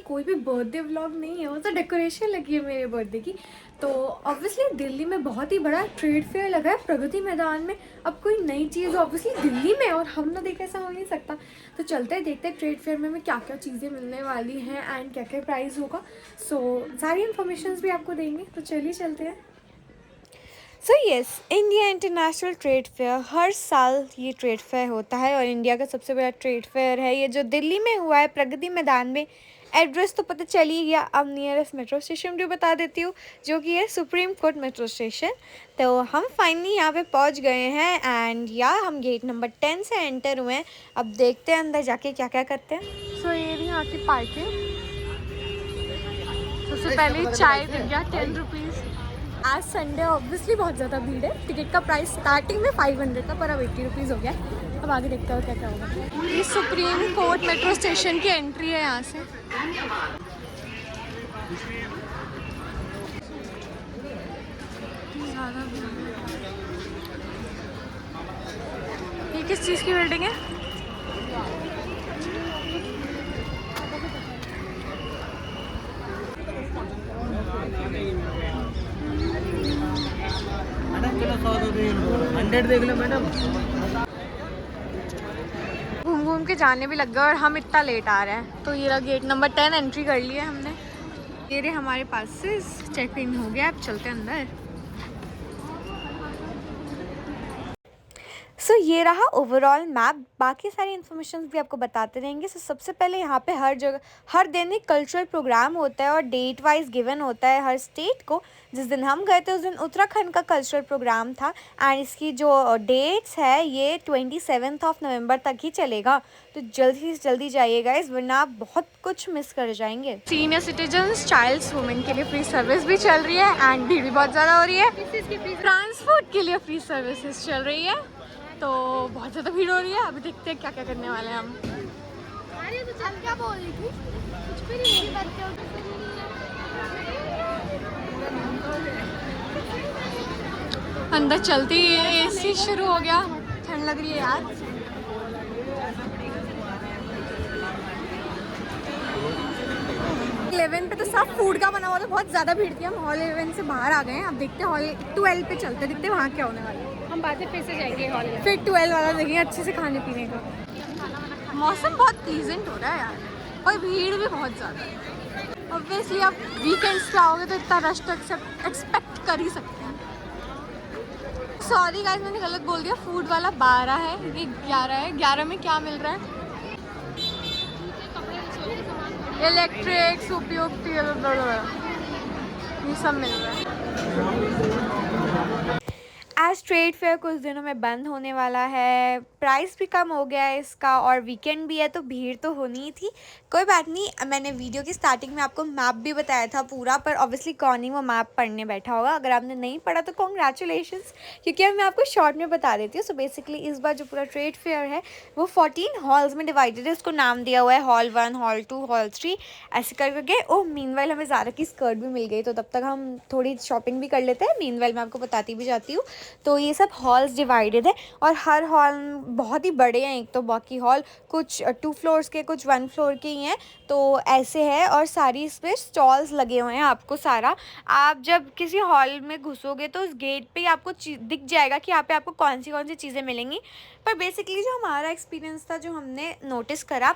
कोई भी birthday vlog नहीं है, वो तो डेकोरेशन लगी है मेरे बर्थडे की। तो ऑब्वियसली दिल्ली में बहुत ही बड़ा ट्रेड फेयर लगा है प्रगति मैदान में। अब कोई नई चीज़ ऑब्वियसली दिल्ली में और हम ना देखे ऐसा हो नहीं सकता। तो चलते हैं, देखते हैं ट्रेड फेयर में हमें क्या क्या चीज़ें मिलने वाली हैं एंड क्या क्या प्राइस होगा। सो सारी इन्फॉर्मेशन भी आपको देंगे, तो चलिए चलते हैं। So yes, India international trade fair हर साल ये ट्रेड फेयर होता है और इंडिया का सबसे बड़ा ट्रेड फेयर है ये, जो दिल्ली में हुआ है प्रगति मैदान में। एड्रेस तो पता चल ही गया, अब नियरेस्ट मेट्रो स्टेशन भी बता देती हूँ, जो कि है सुप्रीम कोर्ट मेट्रो स्टेशन। तो हम फाइनली यहाँ पे पहुँच गए हैं एंड हम गेट नंबर 10 से एंटर हुए हैं। अब देखते हैं अंदर जाके क्या क्या करते हैं। सो ये भी यहाँ की पार्किंग। सबसे पहले चाय दिख गया 10 रुपीज़। आज संडे ऑब्वियसली बहुत ज़्यादा भीड़ है। टिकट का प्राइस स्टार्टिंग में 500 था, पर अब 80 रुपीज़ हो गया। अब आगे देखते हो क्या क्या होगा। ये सुप्रीम कोर्ट मेट्रो स्टेशन की एंट्री है यहाँ से। ये किस चीज़ की बिल्डिंग है? मैडम 100 देख लो मैडम। घूम घूम के जाने भी लग गए और हम इतना लेट आ रहे हैं। तो ये गेट नंबर 10 एंट्री कर लिया हमने। ये रहे हमारे पास से चेक इन हो गया। अब चलते हैं अंदर। सो ये रहा ओवरऑल मैप। बाकी सारी इन्फॉर्मेशन भी आपको बताते रहेंगे। सबसे पहले यहाँ पे हर जगह हर दिन एक कल्चरल प्रोग्राम होता है और डेट वाइज गिवन होता है हर स्टेट को। जिस दिन हम गए थे उस दिन उत्तराखंड का कल्चरल प्रोग्राम था एंड इसकी जो डेट्स है ये 27 नवंबर तक ही चलेगा। तो जल्दी से जल्दी जाइएगा इस, वरना आप बहुत कुछ मिस कर जाएंगे। सीनियर सिटीजन्स, चाइल्ड्स, वुमेन के लिए फ्री सर्विस भी चल रही है एंड भीड़ भी बहुत ज़्यादा हो रही है। ट्रांसपोर्ट के लिए फ्री सर्विसेज चल रही है, तो बहुत ज़्यादा भीड़ हो रही है। अभी देखते हैं क्या क्या करने वाले हैं हम। अरे तो चल क्या बोल रही थी? कुछ भी नहीं बात कर। अंदर चलते ही एसी शुरू हो गया। ठंड लग रही है यार। हॉल 11 पे तो सब फूड का बना हुआ था, बहुत ज़्यादा भीड़ थी। हम हॉल 11 से बाहर आ गए हैं। अब देखते हैं हॉल 12 पे चलते, देखते हैं वहाँ क्या होने वाला है। हम बातें फिर से जाएंगे हॉल में। फिर 12 वाला देखेंगे अच्छे से खाने पीने का। मौसम बहुत प्लीजेंट हो रहा है यार, और भीड़ भी बहुत ज़्यादा है। ऑब्वियसली आप वीकेंड्स पे आओगे तो इतना रश तो एक्सपेक्ट कर ही सकते हैं। सॉरी गाइस, मैंने गलत बोल दिया। फूड वाला 12 है, ये 11 है। 11 में क्या मिल रहा है? इलेक्ट्रिक्स, उपयोग, ये सब मिल रहा है। आज ट्रेड फेयर कुछ दिनों में बंद होने वाला है। प्राइस भी कम हो गया है इसका और वीकेंड भी है, तो भीड़ तो होनी ही थी। कोई बात नहीं, मैंने वीडियो की स्टार्टिंग में आपको मैप भी बताया था पूरा, पर ऑब्वियसली कौन ही वो मैप पढ़ने बैठा होगा। अगर आपने नहीं पढ़ा तो कॉन्ग्रेचुलेशंस, क्योंकि अब मैं आपको शॉर्ट में बता देती हूँ। सो बेसिकली इस बार जो पूरा ट्रेड फेयर है वो 14 हॉल्स में डिवाइडेड है। उसको नाम दिया हुआ है हॉल 1, हॉल 2, हॉल 3, ऐसे करके। ओह मीनवाइल हमें ज़ारा की स्कर्ट भी मिल गई, तो तब तक हम थोड़ी शॉपिंग भी कर लेते हैं। मीनवाइल मैं आपको बताती भी जाती हूँ। तो ये सब हॉल्स डिवाइडेड है और हर हॉल बहुत ही बड़े हैं। एक तो बाकी हॉल कुछ 2 फ्लोर्स के, कुछ 1 फ्लोर के ही हैं, तो ऐसे है। और सारी इस पर स्टॉल्स लगे हुए हैं। आपको सारा, आप जब किसी हॉल में घुसोगे तो उस गेट पे ही आपको दिख जाएगा कि यहाँ पे आपको कौन सी चीज़ें मिलेंगी। पर बेसिकली जो हमारा एक्सपीरियंस था, जो हमने नोटिस करा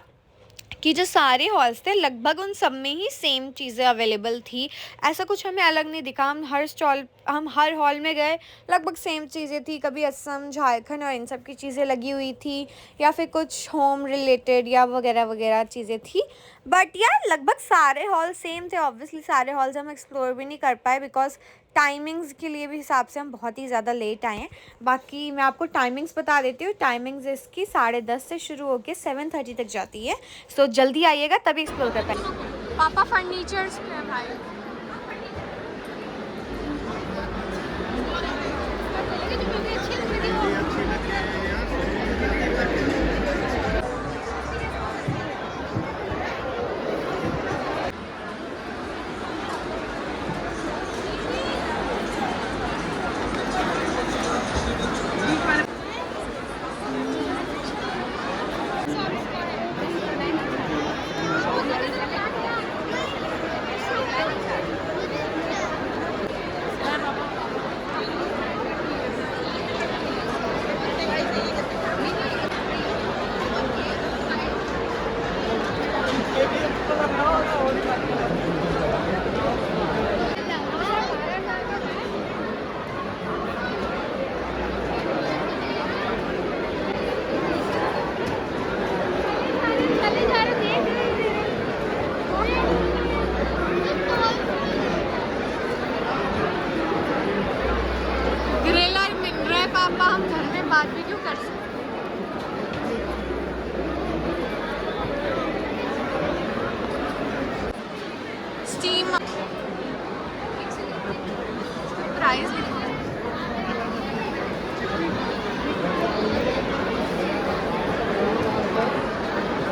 कि जो सारे हॉल्स थे लगभग उन सब में ही सेम चीज़ें अवेलेबल थी। ऐसा कुछ हमें अलग नहीं दिखा। हम हर हॉल में गए, लगभग सेम चीज़ें थी। कभी असम, झारखंड और इन सब की चीज़ें लगी हुई थी, या फिर कुछ होम रिलेटेड या वगैरह वगैरह चीज़ें थी। बट यार लगभग सारे हॉल सेम थे। ऑब्वियसली सारे हॉल्स हम एक्सप्लोर भी नहीं कर पाए, बिकॉज टाइमिंग्स के लिए भी हिसाब से हम बहुत ही ज़्यादा लेट आए हैं। बाकी मैं आपको टाइमिंग्स बता देती हूँ। टाइमिंग्स इसकी 10:30 से शुरू होकर 7:30 तक जाती है। सो जल्दी आइएगा तभी एक्सप्लोर कर पाएंगे। पापा फर्नीचर्स पे है भाई। पापा हम घर में बारबेक्यू कर सकते। स्टीम प्राइस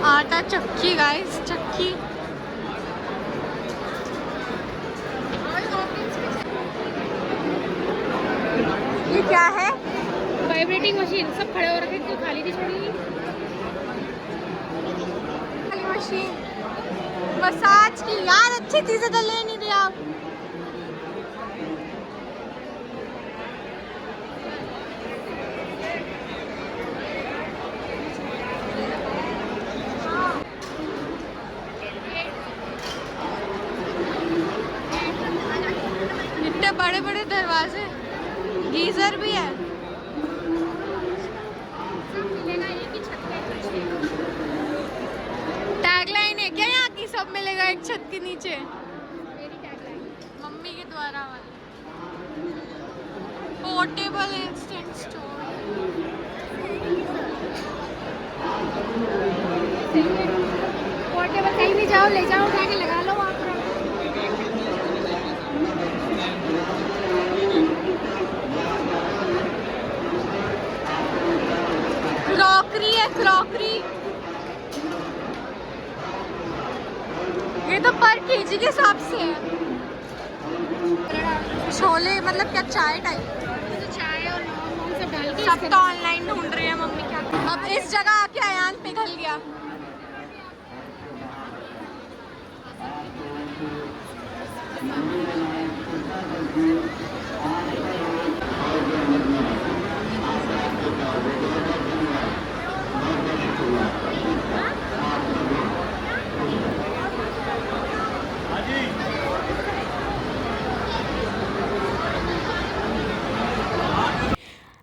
आटा चक्की गाइस, चक्की। ये क्या है? Vibrating machine. सब खड़े हो रखे, कोई खाली नहीं छोड़ी। मशीन मसाज की। यार अच्छी चीजें तो ले नहीं रहे आप। इतने बड़े बड़े दरवाजे, गीजर भी है। टैगलाइन है क्या यहाँ की? सब मिलेगा एक छत के नीचे। मम्मी के द्वारा वाली पोर्टेबल इंस्टेंट स्टोर। पोर्टेबल कहीं भी जाओ, ले जाओ, उठा के लगा लो वहाँ पर। क्रॉकरी है, क्रॉकरी। ये तो पर केजी के हिसाब से है। छोले मतलब क्या, चाय टाइप? चाय और नमक सब डाल के सब तो ऑनलाइन ढूंढ रहे हैं मम्मी। क्या अब इस जगह आके अयान पिघल गया।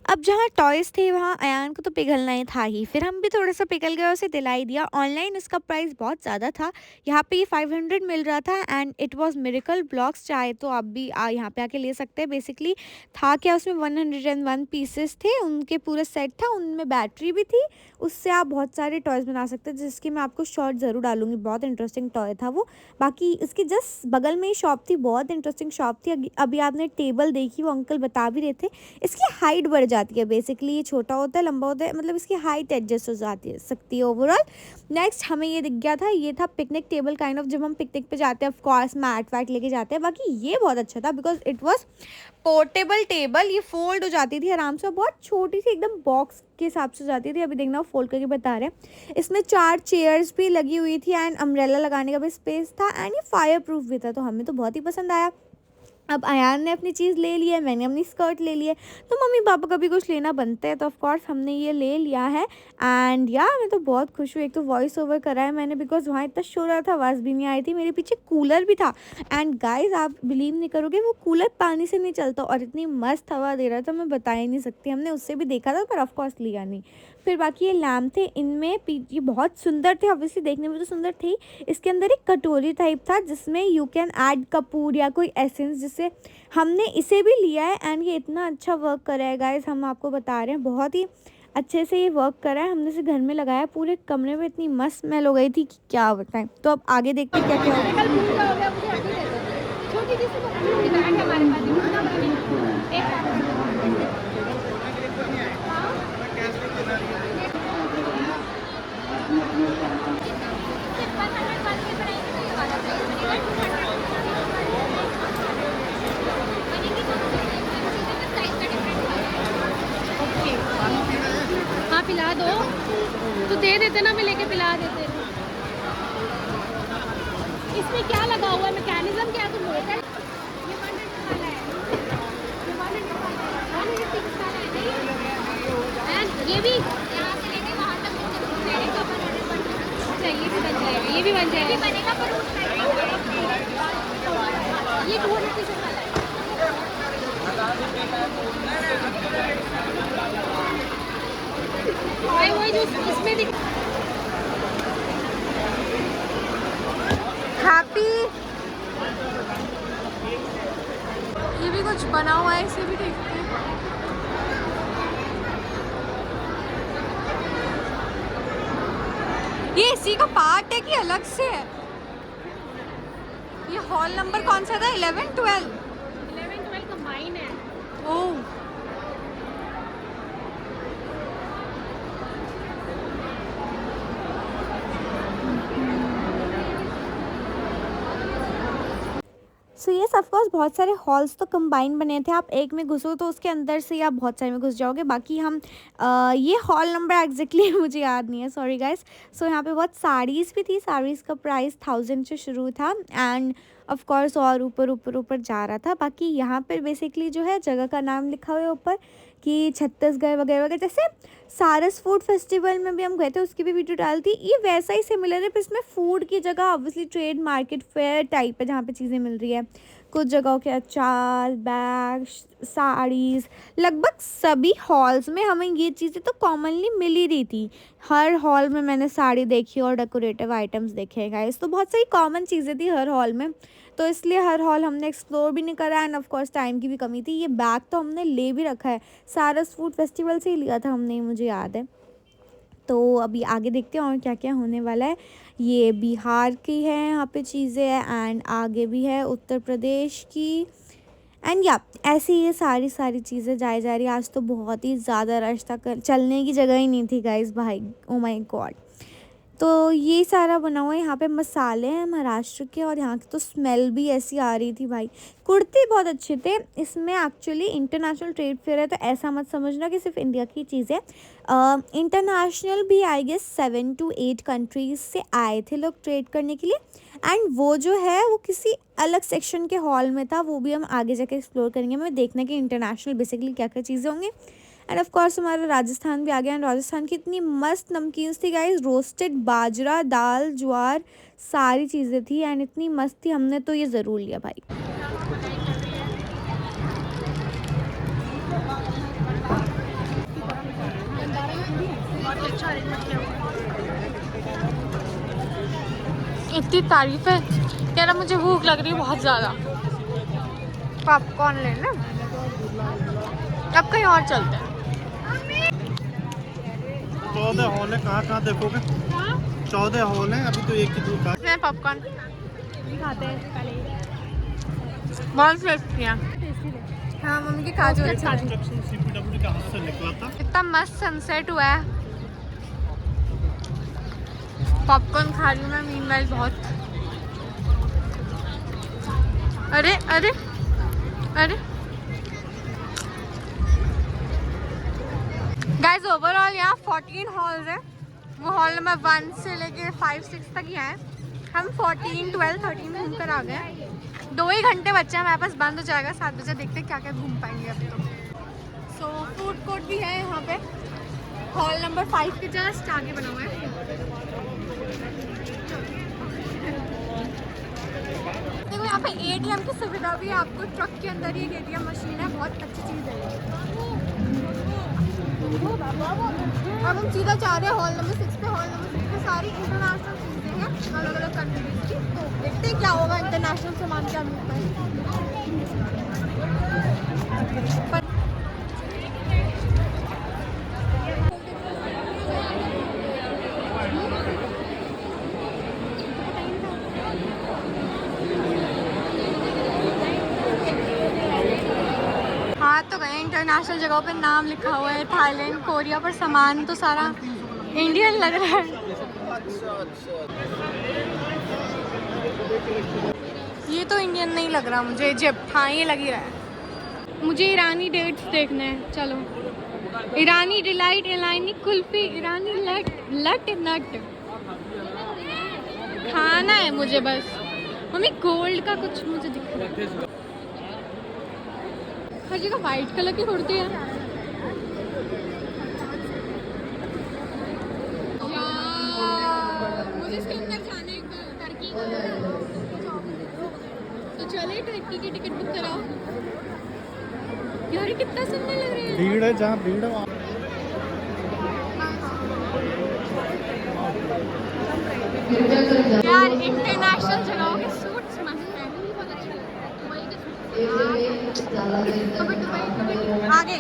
अब जहाँ टॉयज़ थे वहाँ अयान को तो पिघलना ही था ही। फिर हम भी थोड़ा सा पिघल गए, उसे दिलाई दिया। ऑनलाइन इसका प्राइस बहुत ज़्यादा था, यहाँ पे ये 500 मिल रहा था and it was miracle blocks. चाहे तो आप भी यहाँ पे आके ले सकते हैं। बेसिकली था क्या, उसमें 101 पीसेस थे, उनके पूरा सेट था, उनमें बैटरी भी थी, उससे आप बहुत सारे टॉयज़ बना सकते हैं, जिसकी मैं आपको शॉर्ट ज़रूर डालूंगी। बहुत इंटरेस्टिंग टॉय था वो। बाकी इसके जस्ट बगल में ही शॉप थी, बहुत इंटरेस्टिंग शॉप थी। अभी आपने टेबल देखी, वो अंकल बता भी रहे थे इसकी हाइट बढ़ जाती है। बेसिकली ये छोटा होता है, लंबा होता है, मतलब इसकी हाइट एडजस्ट हो जाती है सकती है ओवरऑल। नेक्स्ट हमें ये दिख गया था, ये था पिकनिक टेबल काइंड ऑफ। जब हम पिकनिक पे जाते हैं ऑफ कोर्स मैट वैट लेके जाते हैं। बाकी ये बहुत अच्छा था because it was portable table. ये फोल्ड हो जाती थी आराम से, बहुत छोटी सी एकदम बॉक्स के हिसाब से जाती थी। अभी देखना फोल्ड करके बता रहे हैं। इसमें 4 चेयर्स भी लगी हुई थी एंड अम्ब्रेला लगाने का भी स्पेस था एंड ये फायर प्रूफ भी था, तो हमें तो बहुत ही पसंद आया। अब अयान ने अपनी चीज़ ले ली है, मैंने अपनी स्कर्ट ले ली है, तो मम्मी पापा का भी कुछ लेना बनता है, तो ऑफ कोर्स हमने ये ले लिया है। एंड यार मैं तो बहुत खुश हूँ। एक तो वॉइस ओवर करा है मैंने बिकॉज वहाँ इतना शोर रहा था, आवाज़ भी नहीं आई थी। मेरे पीछे कूलर भी था एंड गाइस आप बिलीव नहीं करोगे, वो कूलर पानी से नहीं चलता और इतनी मस्त हवा दे रहा था, मैं बता ही नहीं सकती। हमने उससे भी देखा था पर ऑफकोर्स लिया नहीं। फिर बाकी ये लैम्प थे, इनमें ये बहुत सुंदर थे, ऑब्वियसली देखने में तो सुंदर थे ही। इसके अंदर एक कटोरी टाइप था जिसमें यू कैन ऐड कपूर या कोई एसेंस, जिससे हमने इसे भी लिया है एंड ये इतना अच्छा वर्क करा है गाइस, हम आपको बता रहे हैं बहुत ही अच्छे से ये वर्क करा है। हमने इसे घर में लगाया, पूरे कमरे में इतनी मस्त स्मेल हो गई थी कि क्या बताएं। तो अब आगे देखते हैं क्या क्या होगा। छोटी सी हमारे हाँ पिला दो तो दे देते ना, मैं लेके पिला देते। इसमें क्या लगा हुआ है, मैकेनिज्म क्या है? तुम लोग ये 100 वाला है, ये 100 वाला है, 150 वाला है। एंड ये भी यहाँ से लेके वहाँ तक अच्छा, ये भी बन जाएगा, ये भी बन जाएगा, ये बनेगा पर ये 200 वाला है। वही जो इसमें दिख हैप्पी, ये भी कुछ बना हुआ है, इसे भी देखते हैं। इसी का पार्ट है कि अलग से है? ये हॉल नंबर कौन सा था? 11, 12? 11-12 कंबाइन है। ओह, सो ये ऑफ कोर्स बहुत सारे हॉल्स तो कंबाइन बने थे। आप एक में घुसो तो उसके अंदर से आप बहुत सारे में घुस जाओगे। बाकी हम ये हॉल नंबर एग्जैक्टली मुझे याद नहीं है, सॉरी गाइस। सो यहाँ पे बहुत साड़ीज़ भी थी। साड़ीज़ का प्राइस 1000 से शुरू था एंड ऑफ कोर्स और ऊपर ऊपर ऊपर जा रहा था। बाकी यहाँ पर बेसिकली जो है जगह का नाम लिखा हुआ है ऊपर कि छत्तीसगढ़ वगैरह वगैरह। जैसे सारस फूड फेस्टिवल में भी हम गए थे, उसकी भी वीडियो डाली थी। ये वैसा ही सिमिलर है, पर इसमें फूड की जगह obviously trade market fair type है जहाँ पे चीज़ें मिल रही है। कुछ जगहों के अचार, बैग, साड़ीज़, लगभग सभी हॉल्स में हमें ये चीज़ें तो कॉमनली मिल ही रही थी। हर हॉल में मैंने साड़ी देखी और डेकोरेटिव आइटम्स देखे गाइस। तो बहुत सारी कॉमन चीज़ें थी हर हॉल में, तो इसलिए हर हॉल हमने एक्सप्लोर भी नहीं करा एंड ऑफ कोर्स टाइम की भी कमी थी। ये बैग तो हमने ले भी रखा है, सारस फूड फेस्टिवल से ही लिया था हमने, मुझे याद है। तो अभी आगे देखते हैं और क्या क्या होने वाला है। ये बिहार की है यहाँ पे चीज़ें एंड आगे भी है उत्तर प्रदेश की एंड या ऐसी ये सारी चीज़ें जाई जा रही है। आज तो बहुत ही ज़्यादा रश था, चलने की जगह ही नहीं थी गाइस भाई, ओ माय गॉड। तो ये सारा बना हुआ है। यहाँ पे मसाले हैं महाराष्ट्र के और यहाँ की तो स्मेल भी ऐसी आ रही थी भाई। कुर्ते बहुत अच्छे थे। इसमें एक्चुअली इंटरनेशनल ट्रेड फेयर है, तो ऐसा मत समझना कि सिर्फ इंडिया की चीज़ें। इंटरनेशनल भी आई गेस 7 to 8 कंट्रीज़ से आए थे लोग ट्रेड करने के लिए एंड वो जो है वो किसी अलग सेक्शन के हॉल में था। वो भी हम आगे जाके एक्सप्लोर करेंगे। हमें देखना कि इंटरनेशनल बेसिकली क्या क्या चीज़ें होंगी। एंड ऑफ कोर्स हमारा राजस्थान भी आ गया एंड राजस्थान की इतनी मस्त नमकीन्स थी गाइस। रोस्टेड बाजरा, दाल, ज्वार, सारी चीज़ें थी एंड इतनी मस्त थी, हमने तो ये ज़रूर लिया भाई। इतनी तारीफ है, कह रहा मुझे भूख लग रही है बहुत ज़्यादा, पॉपकॉर्न लेना। अब कहीं और चलते हैं। 14 हॉल है, कहाँ देखोगे? 14 हॉल है, अभी तो एक की दुकान। पॉपकॉर्न खाते हैं पहले, बहुत टेस्टी है। हाँ मम्मी की काजू अच्छा है। CPW के हाथ से निकला था। इतना मस्त सनसेट हुआ है। पॉपकॉर्न खा रही हूँ मैं मीनवाइल बहुत। अरे अरे अरे गाइस, ओवरऑल यहाँ 14 हॉल्स हैं। वो हॉल नंबर 1 से लेके 5, 6 तक ही हैं। हम 14, 12, 13 घूम कर आ गए। 2 ही घंटे बच्चे हैं हमारे पास, बंद हो जाएगा 7 बजे। देखते हैं क्या क्या घूम पाएंगे अभी तो। सो फूड कोर्ट भी है यहाँ पे, हॉल नंबर 5 के जस्ट आगे बना हुआ है। देखो यहाँ पे ATM की सुविधा भी है आपको, ट्रक के अंदर ही एक ATM मशीन है, बहुत अच्छी चीज़ है। अब हम सीधा जा रहे हैं हॉल नंबर 6 पे। हॉल नंबर 6 पे सारी इंटरनेशनल चीज़ें हैं, अलग अलग कंट्रीज की। तो देखते हैं क्या होगा, इंटरनेशनल सामान क्या मिलता है। हाँ तो गए इंटरनेशनल जगहों पे, नाम लिखा हुआ है थाईलैंड, कोरिया, पर सामान तो सारा इंडियन लग रहा है। ये तो इंडियन नहीं लग रहा मुझे, इजिप्ट, हाँ ये लग ही रहा है मुझे। ईरानी डेट्स देखने हैं, चलो। ईरानी डिलाइट, ईरानी कुल्फी, ईरानी लट नट खाना है मुझे बस। मम्मी गोल्ड का कुछ मुझे दिख रहा है। हर जगह वाइट कलर की कुर्ती है। मुझे इसके अंदर जाना है, टर्की तो चले टर्की की टिकट बुक कराओ। यार कितना सुंदर लग रहा है। भीड़ है, जहाँ भीड़ है वहाँ। यार इंटरनेशनल जगहों के सूट्स मस्त हैं, बहुत अच्छे लग रहे हैं। दुबई के सूट, आगे।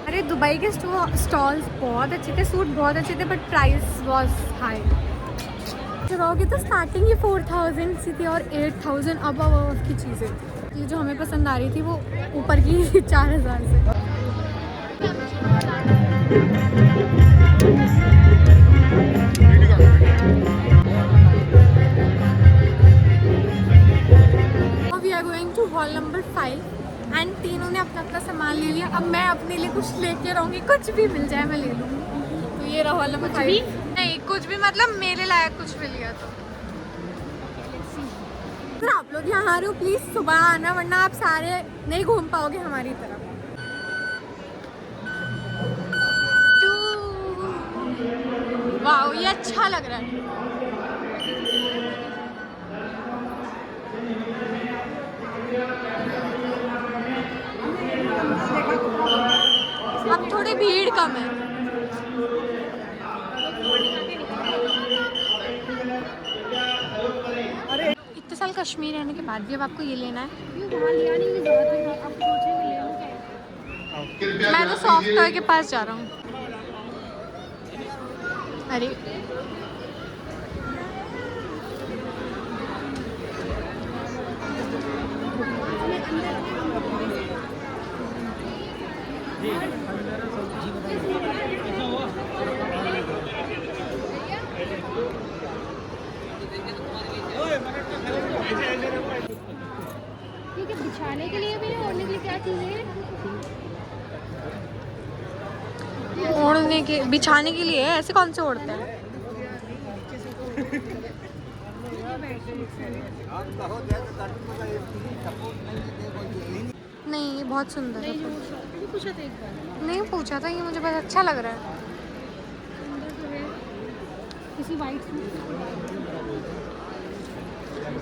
अरे दुबई के स्टॉल्स बहुत अच्छे थे, सूट बहुत अच्छे थे, बट प्राइस वॉज हाई। रहोगे तो स्टार्टिंग ही 4000 से थी और 8000 अब की चीज़ें। ये जो हमें पसंद आ रही थी वो ऊपर की 4000 से। We are going to hall number 5 and तीनों ने अपना अपना सामान ले लिया। अब मैं अपने लिए कुछ लेके रहूँगी, कुछ भी मिल जाए मैं ले लूँगी। तो ये रहा हॉल नंबर 5। नहीं कुछ भी मतलब मेरे लायक कुछ भी लिया तो। अगर आप लोग यहाँ आ रहे हो प्लीज़ सुबह आना, वरना आप सारे नहीं घूम पाओगे हमारी तरफ। वाह ये अच्छा लग रहा है। अब थोड़ी भीड़ कम है। इतने साल कश्मीर रहने के बाद भी अब आपको ये लेना है। मैं तो सॉफ्ट टॉय के पास जा रहा हूँ। अरे ठीक है, बिछाने के लिए भी है, ओढ़ने के लिए क्या चाहिए? ओढ़ने के बिछाने के लिए है, ऐसे कौन से ओढ़ते हैं? नहीं ये बहुत सुंदर है। पूछा था एक बार, नहीं पूछा था, ये मुझे बहुत अच्छा लग रहा है। अंदर तो है किसी वाइट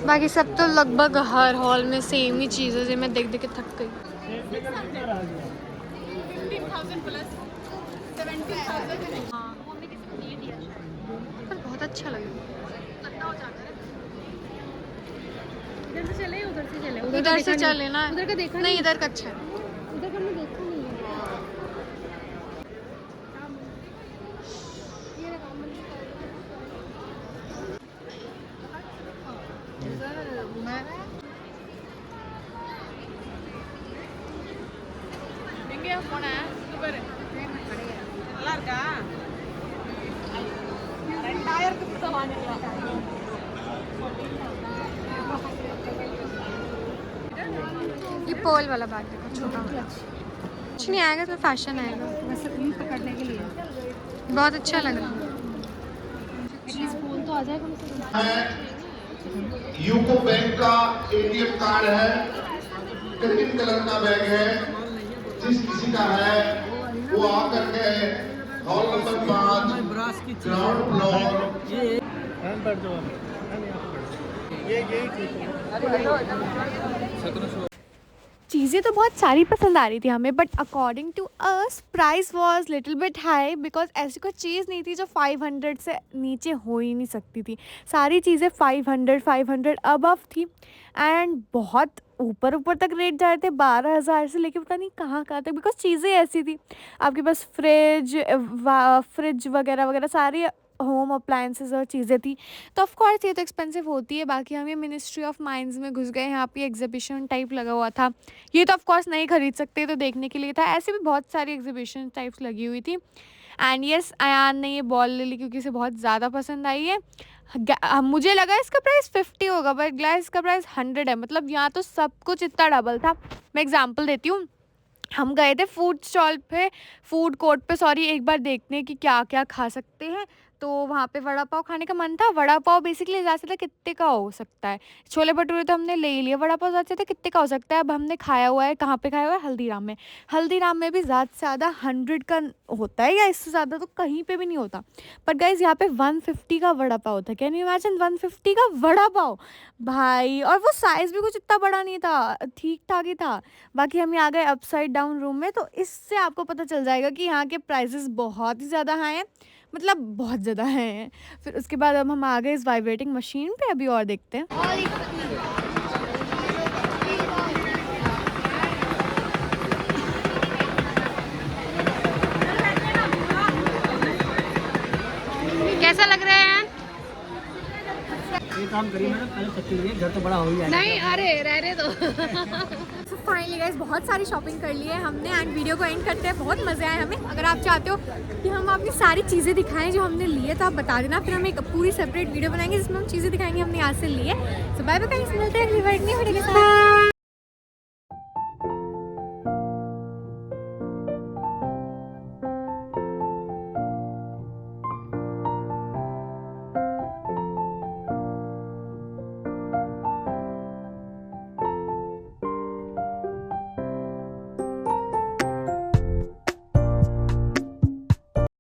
बाकी सब तो लगभग हर हॉल में सेम ही चीज़ें जो मैं देख देख के थक गई। 15,000 प्लस 17,000। हाँ पर बहुत अच्छा लगा। इधर से चले उधर से चले? उधर से चले ना। उधर का देखा नहीं इधर का अच्छा है। उधर का हमने देखा नहीं है। ये रहा ये पोल वाला बैग देखो छोटा वाला। कुछ नहीं आएगा तो फैशन आएगा। बस अपनी पकड़ने के लिए बहुत अच्छा लग रहा है। एटलीस्ट फोन तो आ जाएगा मुझसे। यूको बैंक का एटीएम कार्ड है, क्रीम कलर का बैग है, जिस किसी का है वो आकर के हॉल नंबर 5 ग्राउंड फ्लोर चीज़ें तो बहुत सारी पसंद आ रही थी हमें, but according to us price was little bit high, because ऐसी कोई चीज़ नहीं थी जो 500 से नीचे हो ही नहीं सकती थी। सारी चीज़ें 500 अबव थी एंड बहुत ऊपर ऊपर तक रेट जा रहे थे, 12,000 से लेके पता नहीं कहाँ कहाँ तक, बिकॉज चीज़ें ऐसी थी। आपके पास फ्रिज वगैरह वगैरह सारी होम अप्लायंसेस और चीज़ें थी, तो ऑफ कोर्स ये तो एक्सपेंसिव होती है। बाकी हम ये मिनिस्ट्री ऑफ माइंड्स में घुस गए, यहाँ पे एग्जीबिशन टाइप लगा हुआ था, ये तो ऑफ कोर्स नहीं खरीद सकते, तो देखने के लिए था। ऐसे भी बहुत सारी एग्जीबिशन टाइप्स लगी हुई थी। एंड येस अयान ने ये बॉल ले ली क्योंकि इसे बहुत ज़्यादा पसंद आई है। मुझे लगा इसका प्राइस 50 होगा, बट ग्लास का प्राइस 100 है। मतलब यहाँ तो सब कुछ इतना डबल था। मैं एग्जाम्पल देती हूँ, हम गए थे फूड स्टॉल पे, फूड कोर्ट पे सॉरी, एक बार देखने कि क्या क्या खा सकते हैं। तो वहाँ पे वड़ा पाव खाने का मन था। वड़ा पाव बेसिकली ज़्यादा से कितने का हो सकता है, छोले भटूरे तो हमने ले ही लिए, वड़ा पाव ज़्यादा से कितने का हो सकता है। अब हमने खाया हुआ है, कहाँ पे खाया हुआ है, हल्दीराम में। हल्दीराम में भी ज़्यादा से ज़्यादा 100 का होता है, या इससे ज़्यादा तो कहीं पे भी नहीं होता। पर गाइस यहाँ पे 150 का वड़ा पाव होता है। कैन यू इमेजिन 150 का वड़ा पाव भाई, और वो साइज़ भी कुछ इतना बड़ा नहीं था, ठीक ठाक ही था। बाकी हम यहाँ गए अपसाइड डाउन रूम में, तो इससे आपको पता चल जाएगा कि यहाँ के प्राइसेस बहुत ही ज़्यादा हाई हैं, मतलब बहुत ज़्यादा हैं। फिर उसके बाद अब हम आ गए इस वाइब्रेटिंग मशीन पे, अभी और देखते हैं। आराम करिए मैडम, पहले छुट्टी लीजिए, घर तो बड़ा हो ही जाएगा। नहीं अरे रहने दो। तो फाइनली गाइस बहुत सारी शॉपिंग कर ली है हमने एंड वीडियो को एंड करते हैं। बहुत मज़े आए हमें। अगर आप चाहते हो कि हम आपकी सारी चीज़ें दिखाएं जो हमने लिए तो आप बता देना, फिर हम एक पूरी सेपरेट वीडियो बनाएंगे जिसमें हम चीज़ें दिखाएंगे हमने यहाँ से लिए। तो बाय बाय गाइस, मिलते हैं अगली बार नई वीडियो के साथ।